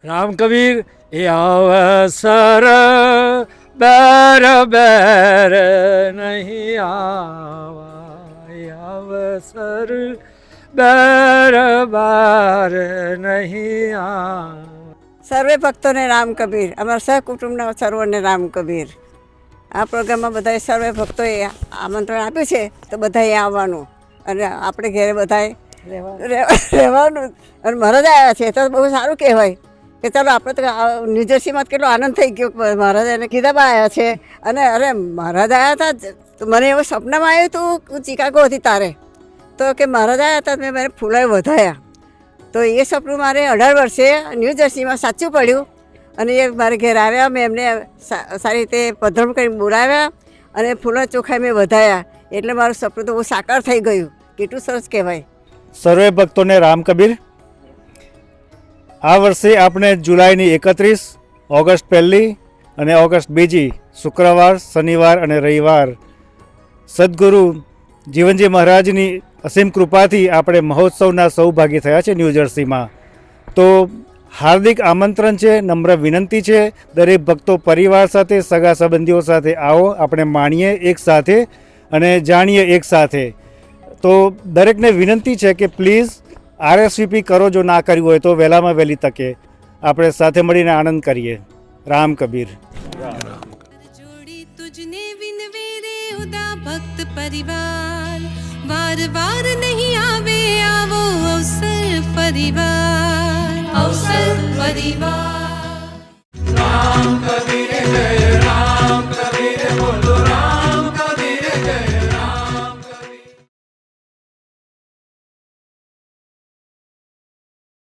રામ કબીર એ અવસર બેર બેર નહીં આવા, એ અવસર બેર બેર નહીં આવા. સર્વે ભક્તોને રામ કબીર, અમારા સહકુટુંબના સર્વોને રામ કબીર. આ પ્રોગ્રામમાં બધાએ સર્વે ભક્તોએ આમંત્રણ આપ્યું છે તો બધાએ આવવાનું અને આપણે ઘરે બધાએ રહેવાનું. અને મહારાજ આવ્યા છે તો બહુ સારું કહેવાય કે ચાલો આપણે તો ન્યૂજર્સીમાં કેટલો આનંદ થઈ ગયો. મહારાજ એને કીધામાં આવ્યા છે અને અરે મહારાજ આવ્યા હતા તો મને એવું સપનામાં આવ્યું હતું. હું ચિકાગો હતી તારે તો કે મહારાજ આવ્યા હતા મેં મને ફૂલાએ વધાયા તો એ સપનું મારે 18 વર્ષે ન્યૂજર્સીમાં સાચું પડ્યું. અને એ મારે ઘેર આવ્યા, મેં એમને સારી રીતે પધરામણી કરીને બોલાવ્યા અને ફૂલો ચોખા મેં વધાયા એટલે મારું સપનું તો બહુ સાકાર થઈ ગયું. કેટલું સરસ કહેવાય. સર્વે ભક્તોને રામ કબીર. આ વર્ષે આપણે જુલાઈની 31, ઓગસ્ટ 1 અને ઓગસ્ટ 2 શુક્રવાર, શનિવાર અને રવિવાર સદગુરુ જીવનજી મહારાજની અસીમ કૃપાથી આપણે મહોત્સવના સૌભાગી થયા છે ન્યૂજર્સીમાં. તો હાર્દિક આમંત્રણ છે, નમ્ર વિનંતી છે, દરેક ભક્તો પરિવાર સાથે, સગા સંબંધીઓ સાથે આવો, આપણે માણીએ એક સાથે અને જાણીએ એક સાથે. તો દરેકને વિનંતી છે કે પ્લીઝ RSVP કરો, જો ના કર્યું હોય તો વહેલામાં વહેલી તકે આપણે સાથે મળીને આનંદ કરીએ. રામ કબીર. જોડી તુજને વિનવે રે ઉદા ભક્ત પરિવાર, વાર વાર નહીં આવે આવો અવસર પરિવાર, અવસર પરિવાર.